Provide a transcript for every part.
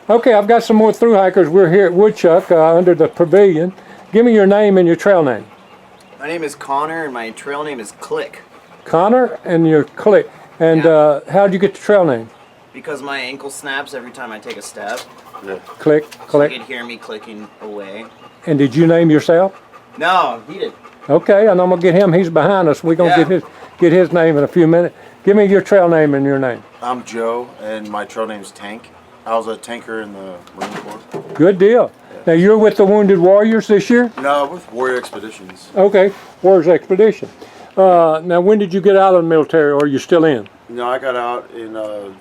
Okay, I've got some more through hikers. We're here at Woodchuck under the pavilion. Give me your name and your trail name. My name is Connor and my trail name is Click. Connor and your Click. And Yeah. how'd you get the trail name? Because my ankle snaps every time I take a step. Yeah. Click, So click. you can hear me clicking away. And did you name yourself? No, he did. Okay, and I'm gonna get him. He's behind us. We're gonna Yeah. get his name in a few minutes. Give me your trail name and your name. I'm Joe, and my trail name's Tank. I was a tanker in the Marine Corps. Good deal. Now you're with the Wounded Warriors this year? No, with Warrior Expeditions. Okay, Warriors Expedition. Now when did you get out of the military, or are you still in? No, I got out in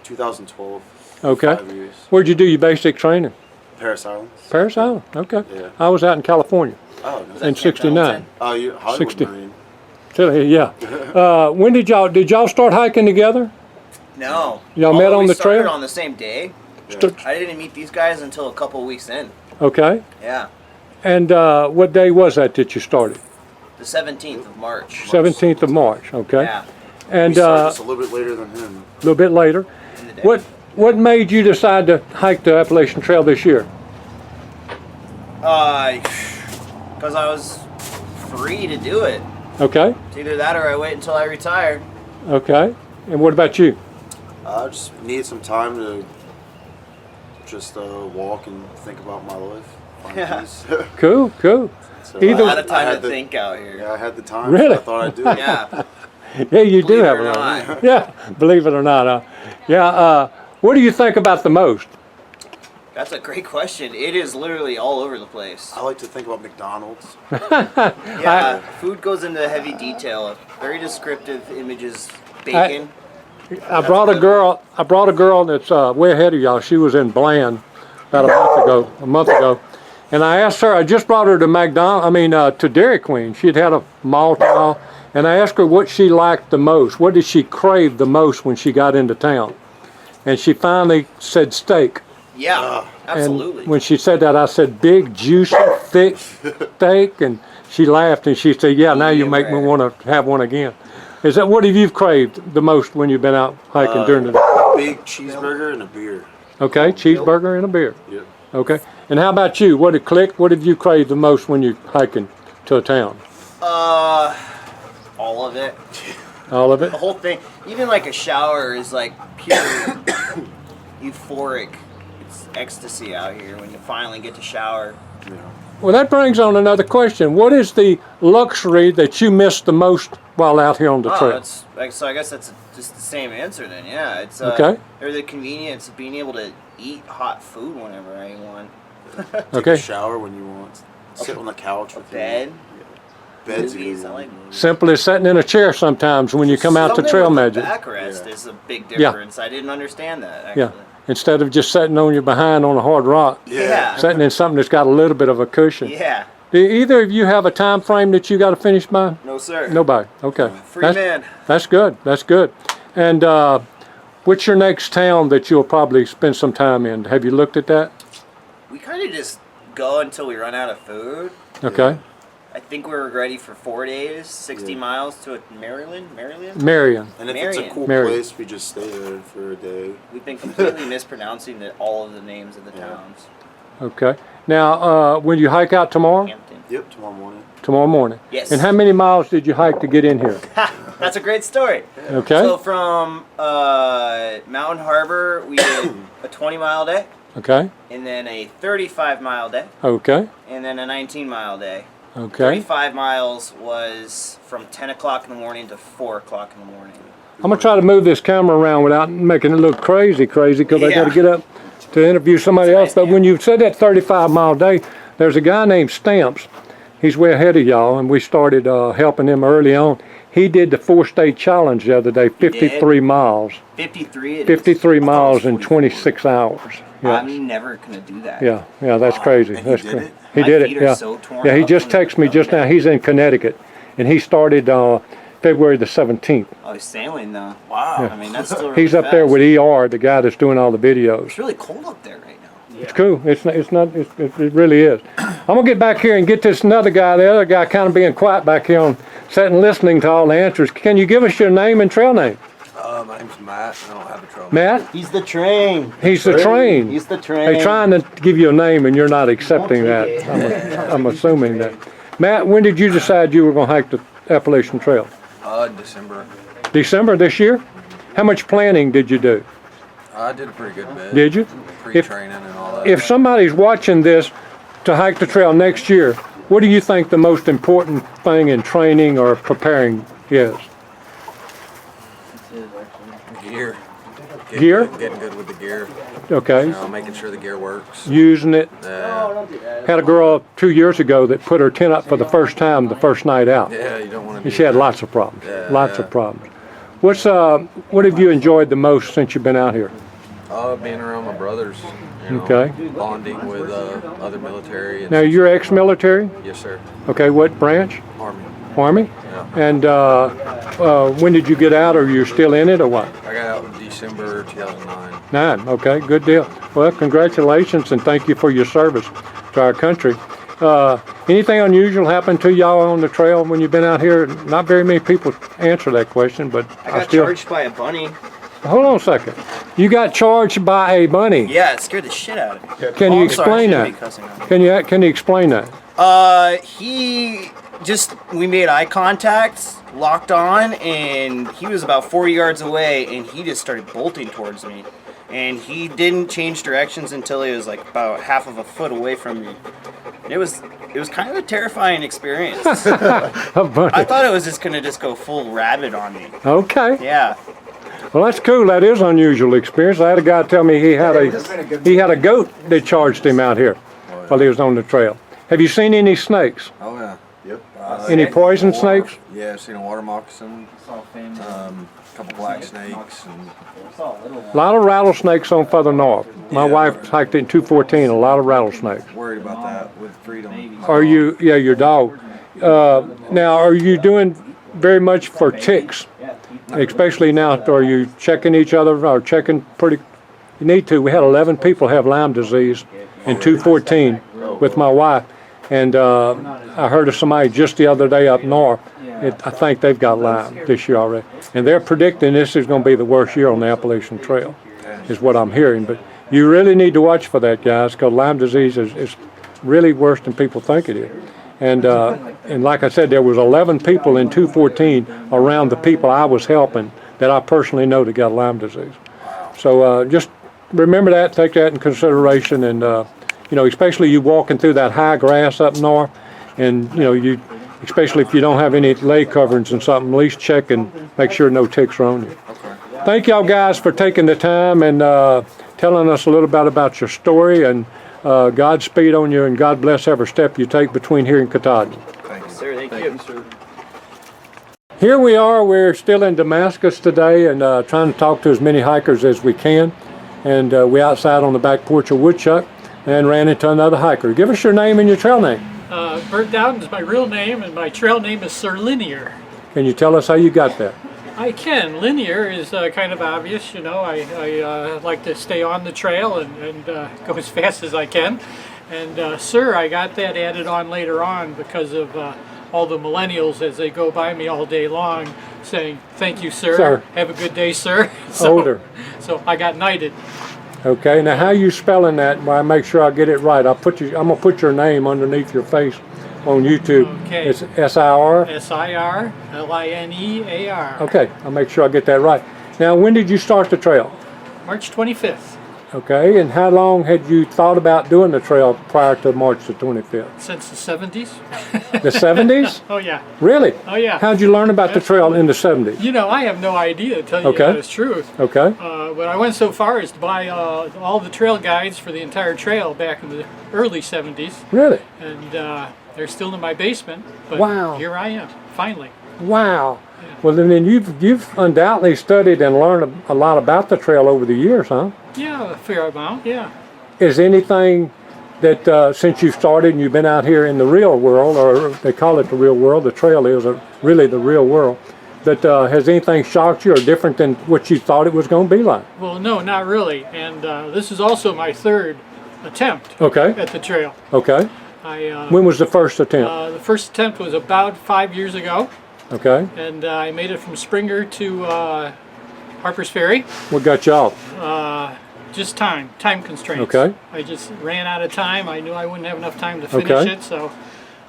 2012. Okay. 5 years. Where'd you do your basic training? Parris Islands. Parris Island. Okay. Yeah. I was out in California Oh, Was no. in that Camp '69. Pendleton? Oh, you Hollywood 60. Marine. Yeah. When did y'all start hiking together? No. Y'all met Although on we the started trail? on the same day. Yeah. I didn't meet these guys until a couple weeks in. Okay. Yeah. And what day was that you started? The 17th of March. 17th of March. Okay. Yeah. And We started a just a little bit later than him. little bit later. In the day. What made you decide to hike the Appalachian Trail this year? Because I was free to do it. Okay. It's either that or I wait until I retire. Okay. And what about you? I just needed some time to just walk and think about my life. Find Yeah. peace. Cool. Cool. So Either- A lot of I time had to the- think out here. Yeah, I had the time. Really? So I thought I'd do it. Yeah. Yeah, you do Believe have it or a not. Yeah. Believe it or not. Yeah. What do you think about the most? That's a great question. It is literally all over the place. I like to think about McDonald's. Yeah, food goes into heavy detail. Very descriptive images. Bacon. I brought a girl that's way ahead of y'all. She was in Bland about a month ago, and I asked her. I just brought her to to Dairy Queen. She'd had a Malta, and I asked her what she liked the most. What did she crave the most when she got into town? And she finally said steak. Yeah, absolutely. And when she said that, I said big, juicy, thick steak, and she laughed and she said, "Yeah, now you Medium make me rare. want to have one again." Is that what have you craved the most when you've been out hiking during the day? Big cheeseburger and a beer. Okay, cheeseburger and a beer. Yep. Okay, and how about you? What did Click? What have you craved the most when you're hiking to a town? All of it. All of it? The whole thing. Even like a shower is like pure euphoric. It's ecstasy out here when you finally get to shower. Yeah. Well, that brings on another question. What is the luxury that you miss the most while out here on the trail? It's like, so I guess that's just the same answer then. Yeah, it's Okay. Or the convenience of being able to eat hot food whenever I want. Take Okay. a shower when you want. Sit on the couch with Bed. Beds Movies. I even. like movies. Simple as sitting in a chair sometimes when you come out to Something Trail with the Magic. backrest Yeah. is a big Yeah. difference. I didn't understand that actually. Yeah. Instead of just sitting on your behind on a hard rock, Yeah. sitting in something that's got a little bit of a cushion. Yeah. Do either of you have a time frame that you got to finish by? No sir. Nobody. Okay. Free man. That's good. That's good. And what's your next town that you'll probably spend some time in? Have you looked at that? We kind of just go until we run out of food. Okay. I think we're ready for 4 days, 60 Yeah. miles to Maryland. Marion. And if it's a Marion. cool Marion. place, we just stay there for a day. We've been completely mispronouncing all of the names of the Yeah. towns. Okay. Now, when you hike out tomorrow? Hampton. Yep, tomorrow morning. Tomorrow morning. Yes. And how many miles did you hike to get in here? That's a great story. Okay. So from Mountain Harbor, we did a 20-mile day, Okay. and then a 35-mile day, Okay. and then a 19-mile day. Okay. 35 miles was from 10 o'clock in the morning to 4 o'clock in the morning. I'm gonna try to move this camera around without making it look crazy because I got to Yeah. get up to interview somebody That's a else. nice But camera. when you said that 35-mile day, there's a guy named Stamps. He's way ahead of y'all, and we started helping him early on. He did the 4-state challenge the other day, 53 miles. 53 it is. 53 miles in 44. 26 hours. Yeah. I'm never going to do that. Yeah, that's crazy. And he That's did crazy. it? He My did feet it, are yeah. so torn Yeah, he up just from texted me the just now. day. He's in Connecticut, and he started February the 17th. Oh, he's sailing though. Wow. I mean, that's still really He's up there fast. with ER, the guy that's doing all the videos. It's really cold up there right now. It's cool. It really is. I'm gonna get back here and get this another guy. The other guy kind of being quiet back here on sitting listening to all the answers. Can you give us your name and trail name? My name's Matt. I don't have a trail. Matt? He's the train. He's the train. He's the train. They're trying to give you a name and you're not accepting that. I'm assuming that. Matt, when did you decide you were going to hike the Appalachian Trail? December. December this year? How much planning did you do? I did a pretty good bit. Did you? Pre-training and all that. If somebody's watching this to hike the trail next year, what do you think the most important thing in training or preparing is? Gear. Gear? Getting good with the gear. Okay. Making sure the gear works. Using it. Had a girl 2 years ago that put her tent up for the first time the first night out. Yeah, you don't want to. And she had lots of problems. Yeah, Lots of problems. What have you enjoyed the most since you've been out here? Being around my brothers. You know, Okay. Bonding with other military. And Now you're ex-military? Yes, sir. Okay, what branch? Army. Army? Yeah. And when did you get out, or you're still in it, or what? I got out in December 2009. 9, okay, good deal. Well, congratulations and thank you for your service to our country. Anything unusual happened to y'all on the trail when you've been out here? Not very many people answer that question, but I got charged by a bunny. Hold on a second. You got charged by a bunny. Yeah, it scared the shit out of me. Can you I'm sorry, explain I shouldn't be that? cussing on Can you explain that? We made eye contact, locked on, and he was about 40 yards away, and he just started bolting towards me. And he didn't change directions until he was like about half of a foot away from me. And it was kind of a terrifying experience. A bunny. I thought it was just gonna go full rabid on me. Okay. Yeah. Well, that's cool. That is unusual experience. I had a guy tell me he had a goat that charged him out here while he was on the trail. Have you seen any snakes? Oh yeah. Yep. Any poison snakes? Yeah, I've seen a water moccasin. A couple black snakes. And A lot of rattlesnakes on further north. My wife hiked it in 214. A lot of rattlesnakes. worried about that with freedom. Are you? Yeah, your dog. Now, are you doing very much for ticks? Especially now, are you checking each other or checking pretty? You need to. We had 11 people have Lyme disease in 214 with my wife, and I heard of somebody just the other day up north. I think they've got Lyme this year already, and they're predicting this is going to be the worst year on the Appalachian Trail, is what I'm hearing. But you really need to watch for that, guys, because Lyme disease is really worse than people think it is. And like I said, there was 11 people in 214 around the people I was helping that I personally know that got Lyme disease. So just remember that, take that in consideration, and especially you walking through that high grass up north, and you, especially if you don't have any leg coverings and something, at least check and make sure no ticks are on you. Thank y'all guys for taking the time and telling us a little bit about your story, and Godspeed on you, and God bless every step you take between here and Katahdin. Thank you. Sir, thank you. Sir. Here we are, we're still in Damascus today and trying to talk to as many hikers as we can. And we're outside on the back porch of Woodchuck and ran into another hiker. Give us your name and your trail name. Bert Dowden is my real name, and my trail name is Sir Linear. Can you tell us how you got that? I can. Linear is kind of obvious, I like to stay on the trail and go as fast as I can. And Sir, I got that added on later on because of all the millennials as they go by me all day long saying, "Thank you, sir. Have a good day, sir." Older. So I got knighted. Okay, now how you spelling that? Well, I make sure I get it right. I'm gonna put your name underneath your face on YouTube. Okay. It's S-I-R? SIRLINEAR. Okay, I'll make sure I get that right. Now, when did you start the trail? March 25th. Okay, and how long had you thought about doing the trail prior to March the 25th? Since the 70s. The 70s? Oh yeah. Really? Oh yeah. How'd you learn about the trail in the 70s? I have no idea, to tell you Okay. the honest truth. Okay. But I went so far as to buy all the trail guides for the entire trail back in the early 70s. Really? And they're still in my basement. But Wow. here I am, finally. Wow. Well, then you've undoubtedly studied and learned a lot about the trail over the years, huh? Yeah, a fair amount, yeah. Is anything that since you've started and you've been out here in the real world, or they call it the real world, the trail is really the real world, that has anything shocked you or different than what you thought it was going to be like? Well, no, not really. And this is also my third attempt Okay. at the trail. Okay. I When was the first attempt? the first attempt was about 5 years ago. Okay. And I made it from Springer to Harper's Ferry. What got you off? Just time constraints. Okay. I just ran out of time. I knew I wouldn't have enough time to finish Okay. it, so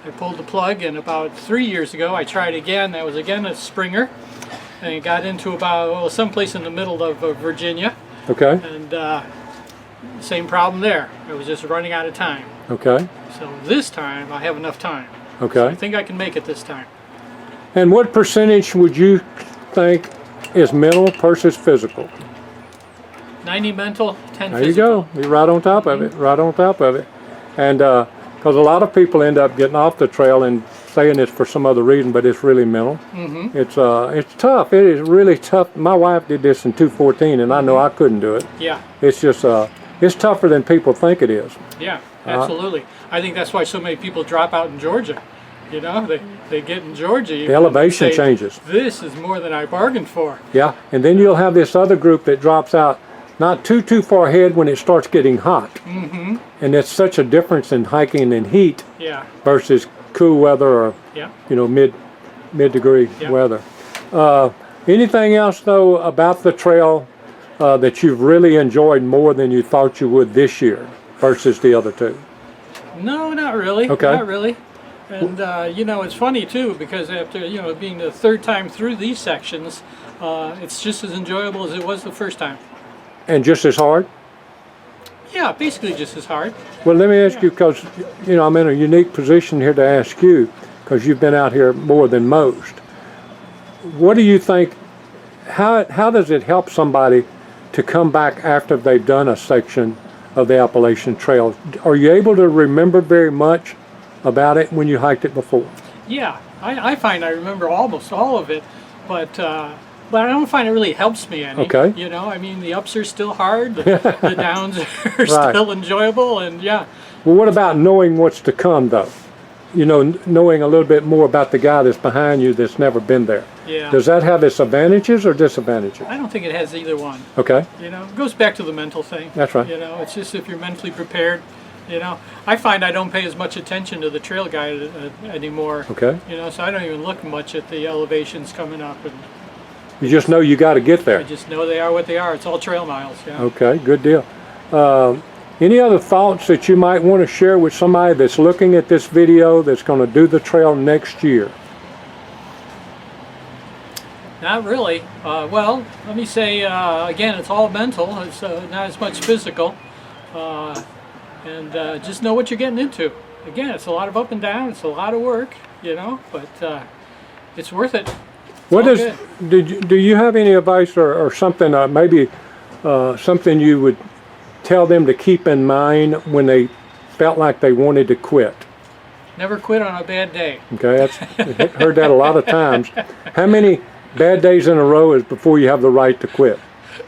I pulled the plug. And about 3 years ago, I tried again. That was again a Springer, and it got into about someplace in the middle of Virginia, Okay. and same problem there. I was just running out of time. Okay. So this time, I have enough time. I Okay. think I can make it this time. And what percentage would you think is mental versus physical? 90 mental, 10 There you physical. go. You're right on top of it. Right on top of it. And because a lot of people end up getting off the trail and saying it's for some other reason, but it's really mental. Mm-hmm. It's tough. It is really tough. My wife did this in 214, and I know I couldn't do it. Yeah, It's just it's tougher than people think it is. yeah, absolutely. I think that's why so many people drop out in Georgia. You know, they get in Georgia. The elevation say, changes. This is more than I bargained for. Yeah, and then you'll have this other group that drops out not too far ahead when it starts getting hot. Mm-hmm. And it's such a difference in hiking in heat Yeah, versus cool weather or yeah. mid degree Yeah. weather. Anything else though about the trail that you've really enjoyed more than you thought you would this year versus the other two? No, not really. Okay. Not really. And you know, it's funny too because after being the third time through these sections, it's just as enjoyable as it was the first time. And just as hard? Yeah, basically just as hard. Well, let me ask you, because I'm in a unique position here to ask you, because you've been out here more than most. What do you think? How does it help somebody to come back after they've done a section of the Appalachian Trail? Are you able to remember very much about it when you hiked it before? Yeah, I find I remember almost all of it, but I don't find it really helps me any. Okay. You know, I mean, the ups are still hard, the downs are still enjoyable, and yeah. Well, what about knowing what's to come, though? Knowing a little bit more about the guy that's behind you that's never been there. Yeah. Does that have its advantages or disadvantages? I don't think it has either one. Okay. You know, it goes back to the mental thing. That's right. You know, it's just if you're mentally prepared. You know, I find I don't pay as much attention to the trail guide anymore. Okay. You know, so I don't even look much at the elevations coming up, and You just know you got to get I there. just know they are what they are. It's all trail miles. Yeah. Okay, good deal. Any other thoughts that you might want to share with somebody that's looking at this video that's going to do the trail next year? Not really. Well, let me say again, it's all mental. It's not as much physical, and just know what you're getting into. Again, it's a lot of up and down. It's a lot of work, but it's worth it. Do you have any advice or something? Maybe something you would tell them to keep in mind when they felt like they wanted to quit? Never quit on a bad day. Okay, I've heard that a lot of times. How many bad days in a row is before you have the right to quit?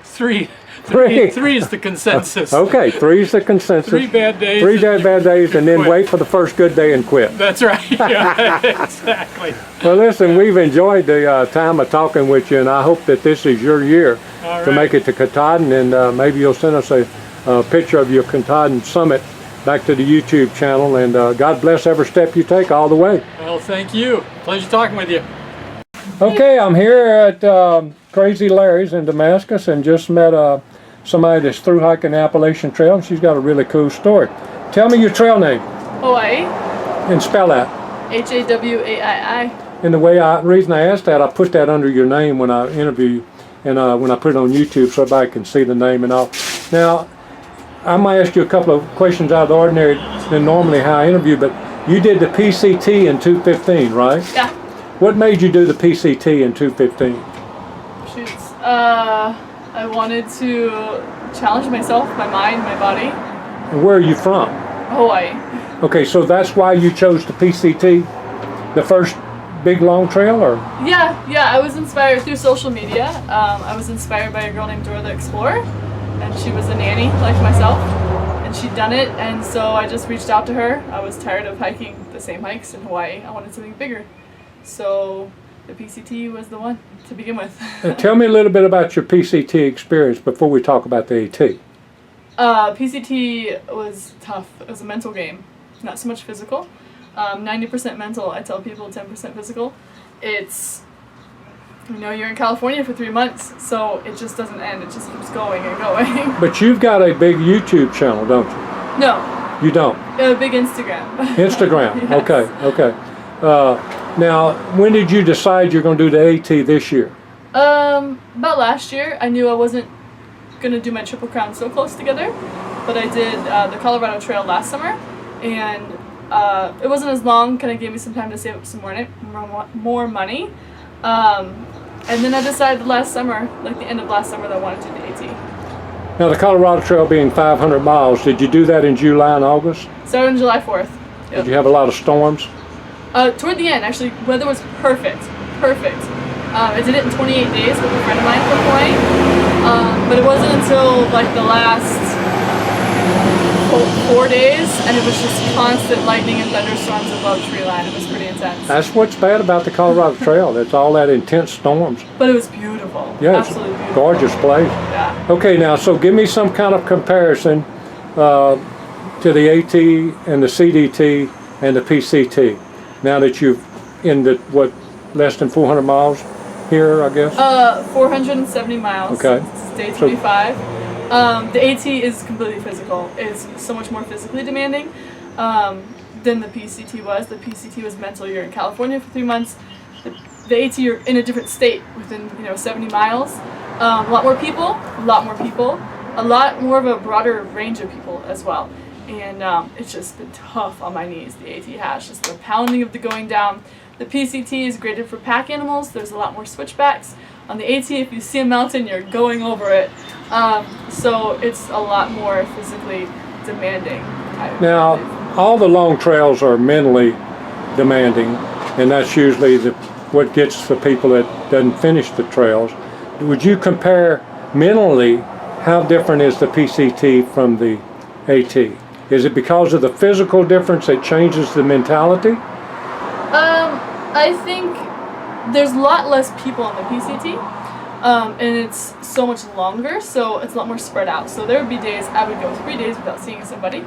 Three. Three. Three is the consensus. Okay, 3 is the consensus. 3 bad days. 3 bad days, and then Quit. wait for the first good day and quit. That's right. Yeah, exactly. Well, listen, we've enjoyed the time of talking with you, and I hope that this is your year All to right. make it to Katahdin, and maybe you'll send us a picture of your Katahdin summit back to the YouTube channel, and God bless every step you take all the way. Well, thank you. Pleasure talking with you. Okay, I'm here at Crazy Larry's in Damascus, and just met somebody that's through hiking the Appalachian Trail, and she's got a really cool story. Tell me your trail name Hawaii, and spell that. Hawaii. And the reason I asked that, I put that under your name when I interview you, and when I put it on YouTube so everybody can see the name and all. Now, I might ask you a couple of questions out of the ordinary than normally how I interview, but you did the PCT in 215, right? Yeah. What made you do the PCT in 215? Shoots. I wanted to challenge myself, my mind, my body. And where are you from? Hawaii. Okay, so that's why you chose the PCT, the first big long trail, or? Yeah. I was inspired through social media. I was inspired by a girl named Dora the Explorer, and she was a nanny like myself, and she'd done it, and so I just reached out to her. I was tired of hiking the same hikes in Hawaii. I wanted something bigger. So the PCT was the one to begin with. Tell me a little bit about your PCT experience before we talk about the AT. PCT was tough. It was a mental game, not so much physical. 90% mental. I tell people 10% physical. It's You know, you're in California for 3 months, so it just doesn't end. It just keeps going and going. But you've got a big YouTube channel, don't you? No, You don't? a big Instagram. Instagram. Yes. Okay. Now, when did you decide you're going to do the AT this year? About last year, I knew I wasn't gonna do my Triple Crown so close together, but I did the Colorado Trail last summer, and it wasn't as long. Kind of gave me some time to save up some more money. And then I decided last summer, like the end of last summer, that I wanted to do the AT. Now, the Colorado Trail being 500 miles, did you do that in July and August? Started on July 4th. Did you have a lot of storms? Toward the end, actually, weather was perfect. I did it in 28 days with a friend of mine from Hawaii, but it wasn't until like the last 4 days, and it was just constant lightning and thunderstorms above tree line. It was pretty intense. That's what's bad about the Colorado Trail. It's all that intense storms. But it was beautiful. Yeah, it's Absolutely a beautiful. gorgeous place. Yeah. Okay, now, so give me some kind of comparison to the AT and the CDT and the PCT. Now that you've in the, less than 400 miles here, I guess? 470 miles. Okay. It's day 25. The AT is completely physical. It's so much more physically demanding than the PCT was. The PCT was mental. You're in California for 3 months. The AT, you're in a different state within 70 miles. A lot more people, a lot more of a broader range of people as well. And it's just been tough on my knees, the AT has. Just the pounding of the going down. The PCT is graded for pack animals. There's a lot more switchbacks. On the AT, if you see a mountain, you're going over it. So it's a lot more physically demanding. Now, all the long trails are mentally demanding, and that's usually what gets the people that doesn't finish the trails. Would you compare mentally, how different is the PCT from the AT? Is it because of the physical difference that changes the mentality? I think there's a lot less people on the PCT, and it's so much longer, so it's a lot more spread out. So there would be days I would go 3 days without seeing somebody.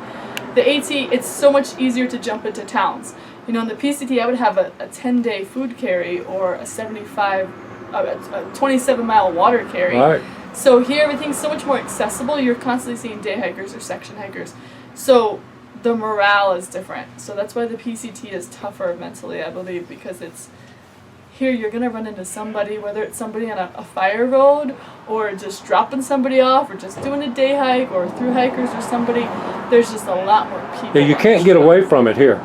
The AT, it's so much easier to jump into towns. In the PCT, I would have a 10-day food carry or a 27-mile water carry. Right. So here, everything's so much more accessible. You're constantly seeing day hikers or section hikers. So the morale is different. So that's why the PCT is tougher mentally, I believe, because it's here you're going to run into somebody, whether it's somebody on a fire road or just dropping somebody off or just doing a day hike or through hikers or somebody. There's just a lot more people. Yeah, you can't get away from it here.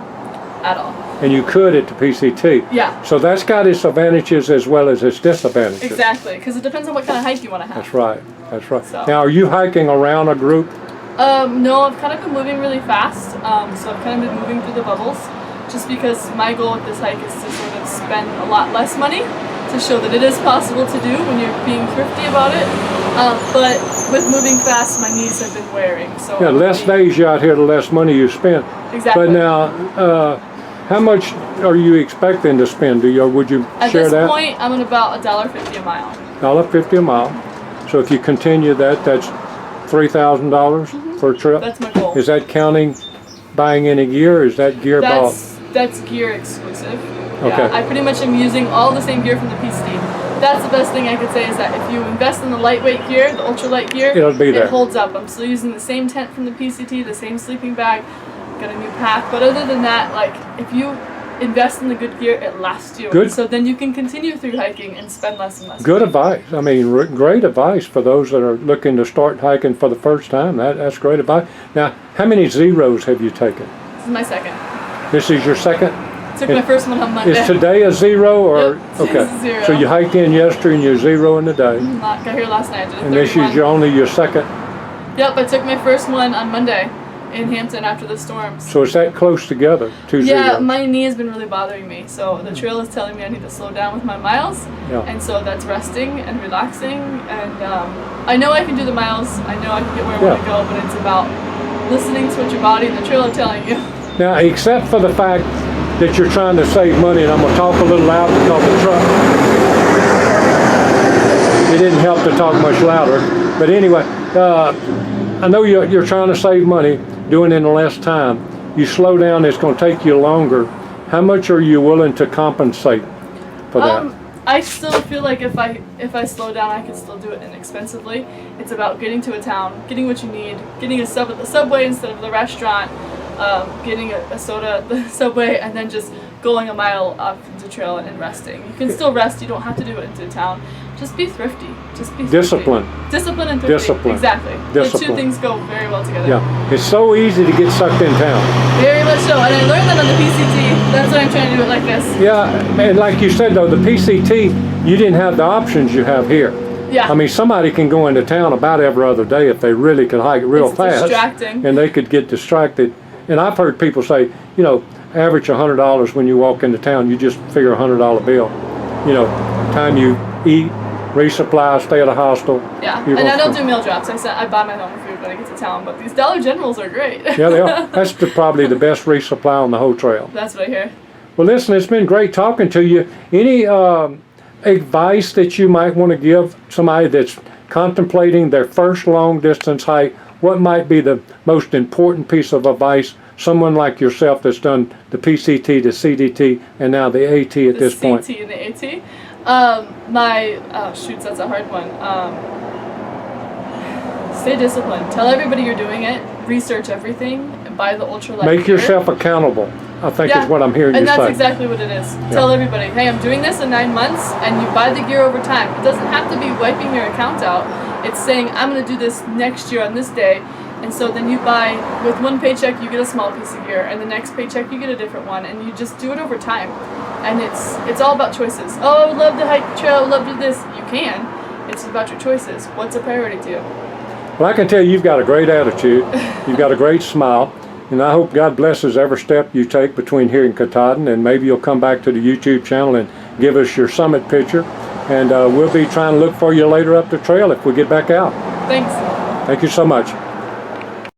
At all. And you could at the PCT. Yeah. So that's got its advantages as well as its disadvantages. Exactly, because it depends on what kind of hike you want to have. That's right. So. Now, are you hiking around a group? No, I've kind of been moving really fast. So I've kind of been moving through the bubbles, just because my goal with this hike is to sort of spend a lot less money to show that it is possible to do when you're being thrifty about it. But with moving fast, my knees have been wearing. So Yeah, less days you out here, the less money you spend. Exactly. But now, how much are you expecting to spend? Would you At share this that? point, I'm at about $1.50 a mile. $1.50 a mile. So if you continue that, that's $3,000 for a trip. That's my goal. Is that counting buying any gear, or is that gear bought? That's gear exclusive. Okay. Yeah, I pretty much am using all the same gear from the PCT. That's the best thing I could say, is that if you invest in the lightweight gear, the ultralight gear, It'll be there. it holds up. I'm still using the same tent from the PCT, the same sleeping bag, got a new pack. But other than that, like, if you invest in the good gear, it lasts you. Good. So then you can continue through hiking and spend less and less. Good advice. I mean, great advice for those that are looking to start hiking for the first time. That's great advice. Now, how many zeros have you taken? This is my second. This is your second? Took my first one on Monday. Is today a zero, or Yep, okay? today's a zero. So you hiked in yesterday and you're zero in the day, Got here last night. I did a and this 31. is only your second. Yep, I took my first one on Monday in Hampton after the storms. So is that close together? 2 Yeah, zeros? my knee has been really bothering me. So the trail is telling me I need to slow down with my miles. Yeah. And so that's resting and relaxing. And I know I can do the miles. I know I can get where I want to go, but it's about listening to what your body and the trail are telling you. Now, except for the fact that you're trying to save money, and I'm going to talk a little loud because the truck, it didn't help to talk much louder. But anyway, I know you're trying to save money, doing it in less time. You slow down, it's going to take you longer. How much are you willing to compensate for that? I still feel like if I slow down, I can still do it inexpensively. It's about getting to a town, getting what you need, getting a sub at the subway instead of the restaurant, getting a soda at the subway, and then just going a mile off the trail and resting. You can still rest. You don't have to do it into town. Just be thrifty. Just be thrifty. Discipline. Discipline and thrifty. Discipline. Exactly. Discipline. The two things go very well together. Yeah, it's so easy to get sucked in town. Very much so. And I learned that on the PCT. That's why I'm trying to do it like this. Yeah, and like you said though, the PCT, you didn't have the options you have here. Yeah. I mean, somebody can go into town about every other day if they really can hike real It's fast. distracting. And they could get distracted. And I've heard people say, you know, average $100 when you walk into town, you just figure $100 bill. You know, time you eat, resupply, stay at a hostel. Yeah, you're and I gonna don't spend- do meal drops. I buy my own food when I get to town, but these Dollar Generals are great. Yeah, they are. That's probably the best resupply on the whole trail. That's what I hear. Well, listen, it's been great talking to you. Any advice that you might want to give somebody that's contemplating their first long distance hike? What might be the most important piece of advice? Someone like yourself that's done the PCT, the CDT, and now the AT at this point. The CT and the AT. That's a hard one. Stay disciplined. Tell everybody you're doing it. Research everything. Buy the ultralight Make gear. yourself accountable, I think is what I'm hearing you and that's say. exactly what it is. Tell everybody, hey, I'm doing this in 9 months, and you buy the gear over time. It doesn't have to be wiping your account out. It's saying, I'm going to do this next year on this day, and so then you buy, with one paycheck, you get a small piece of gear, and the next paycheck, you get a different one, and you just do it over time. And it's all about choices. Oh, I would love to hike the trail, I would love to do this. You can. It's about your choices. What's a priority to you? Well, I can tell you've got a great attitude. You've got a great smile. And I hope God blesses every step you take between here and Katahdin. And maybe you'll come back to the YouTube channel and give us your summit picture. And we'll be trying to look for you later up the trail if we get back out. Thanks. Thank you so much.